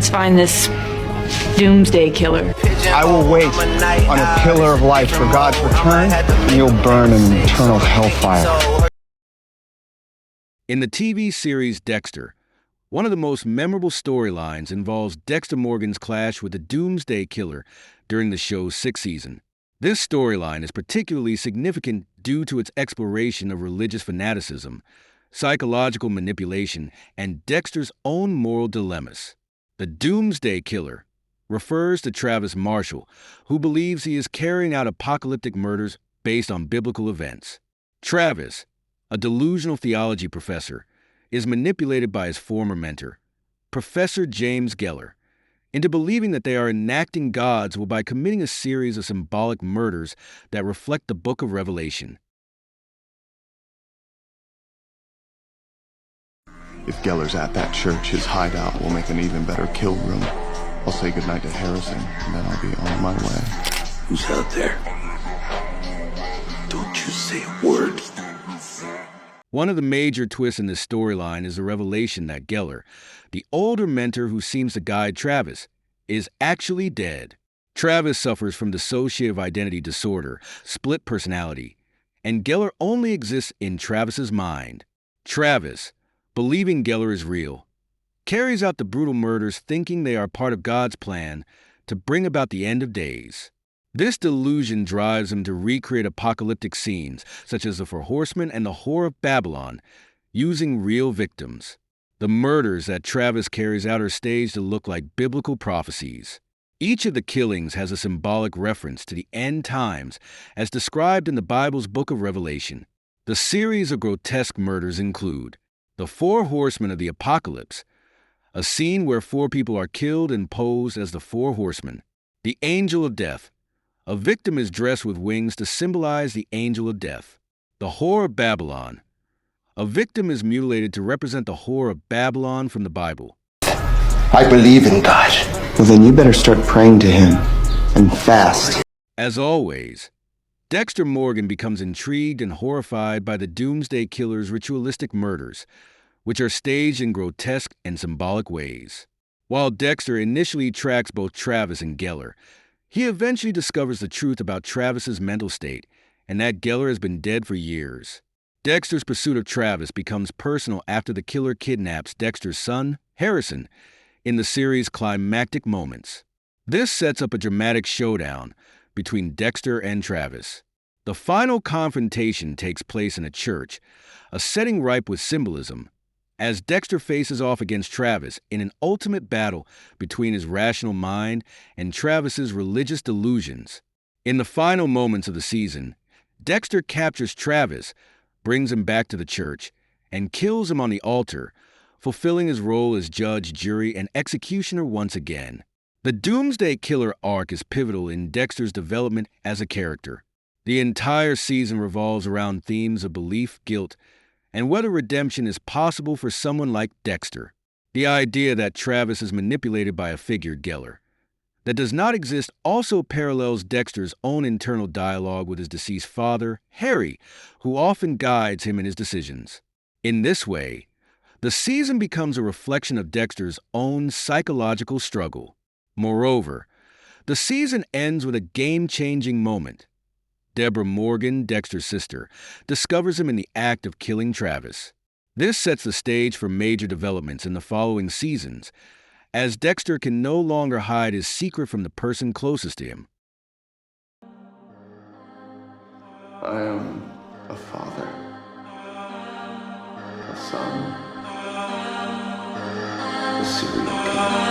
Let's find this Doomsday Killer. I will wait on a pillar of light for God's return, and you'll burn in eternal hellfire. In the TV series Dexter, one of the most memorable storylines involves Dexter Morgan's clash with the Doomsday Killer during the show's sixth season. This storyline is particularly significant due to its exploration of religious fanaticism, psychological manipulation, and Dexter's own moral dilemmas. The Doomsday Killer refers to Travis Marshall, who believes he is carrying out apocalyptic murders based on biblical events. Travis, a delusional theology professor, is manipulated by his former mentor, Professor James Geller, into believing that they are enacting God's will by committing a series of symbolic murders that reflect the book of Revelation. If Geller's at that church, his hideout will make an even better kill room. I'll say goodnight to Harrison, and then I'll be on my way. Who's out there? Don't you say a word. One of the major twists in this storyline is the revelation that Geller, the older mentor who seems to guide Travis, is actually dead. Travis suffers from dissociative identity disorder, split personality, and Geller only exists in Travis's mind. Travis, believing Geller is real, carries out the brutal murders thinking they are part of God's plan to bring about the end of days. This delusion drives him to recreate apocalyptic scenes, such as the Four Horsemen and the Whore of Babylon, using real victims. The murders that Travis carries out are staged to look like biblical prophecies. Each of the killings has a symbolic reference to the end times, as described in the Bible's book of Revelation. The series of grotesque murders include the Four Horsemen of the Apocalypse, a scene where 4 people are killed and posed as the Four Horsemen. The Angel of Death. A victim is dressed with wings to symbolize the angel of death. The Whore of Babylon. A victim is mutilated to represent the Whore of Babylon from the Bible. I believe in God. Well, then you better start praying to him, and fast. As always, Dexter Morgan becomes intrigued and horrified by the Doomsday Killer's ritualistic murders, which are staged in grotesque and symbolic ways. While Dexter initially tracks both Travis and Geller, he eventually discovers the truth about Travis's mental state and that Geller has been dead for years. Dexter's pursuit of Travis becomes personal after the killer kidnaps Dexter's son, Harrison, in the series' climactic moments. This sets up a dramatic showdown between Dexter and Travis. The final confrontation takes place in a church, a setting ripe with symbolism, as Dexter faces off against Travis in an ultimate battle between his rational mind and Travis's religious delusions. In the final moments of the season, Dexter captures Travis, brings him back to the church, and kills him on the altar, fulfilling his role as judge, jury, and executioner once again. The Doomsday Killer arc is pivotal in Dexter's development as a character. The entire season revolves around themes of belief, guilt, and whether redemption is possible for someone like Dexter. The idea that Travis is manipulated by a figure, Geller, that does not exist also parallels Dexter's own internal dialogue with his deceased father, Harry, who often guides him in his decisions. In this way, the season becomes a reflection of Dexter's own psychological struggle. Moreover, the season ends with a game-changing moment. Deborah Morgan, Dexter's sister, discovers him in the act of killing Travis. This sets the stage for major developments in the following seasons, as Dexter can no longer hide his secret from the person closest to him. I am a father, a son, a serial killer.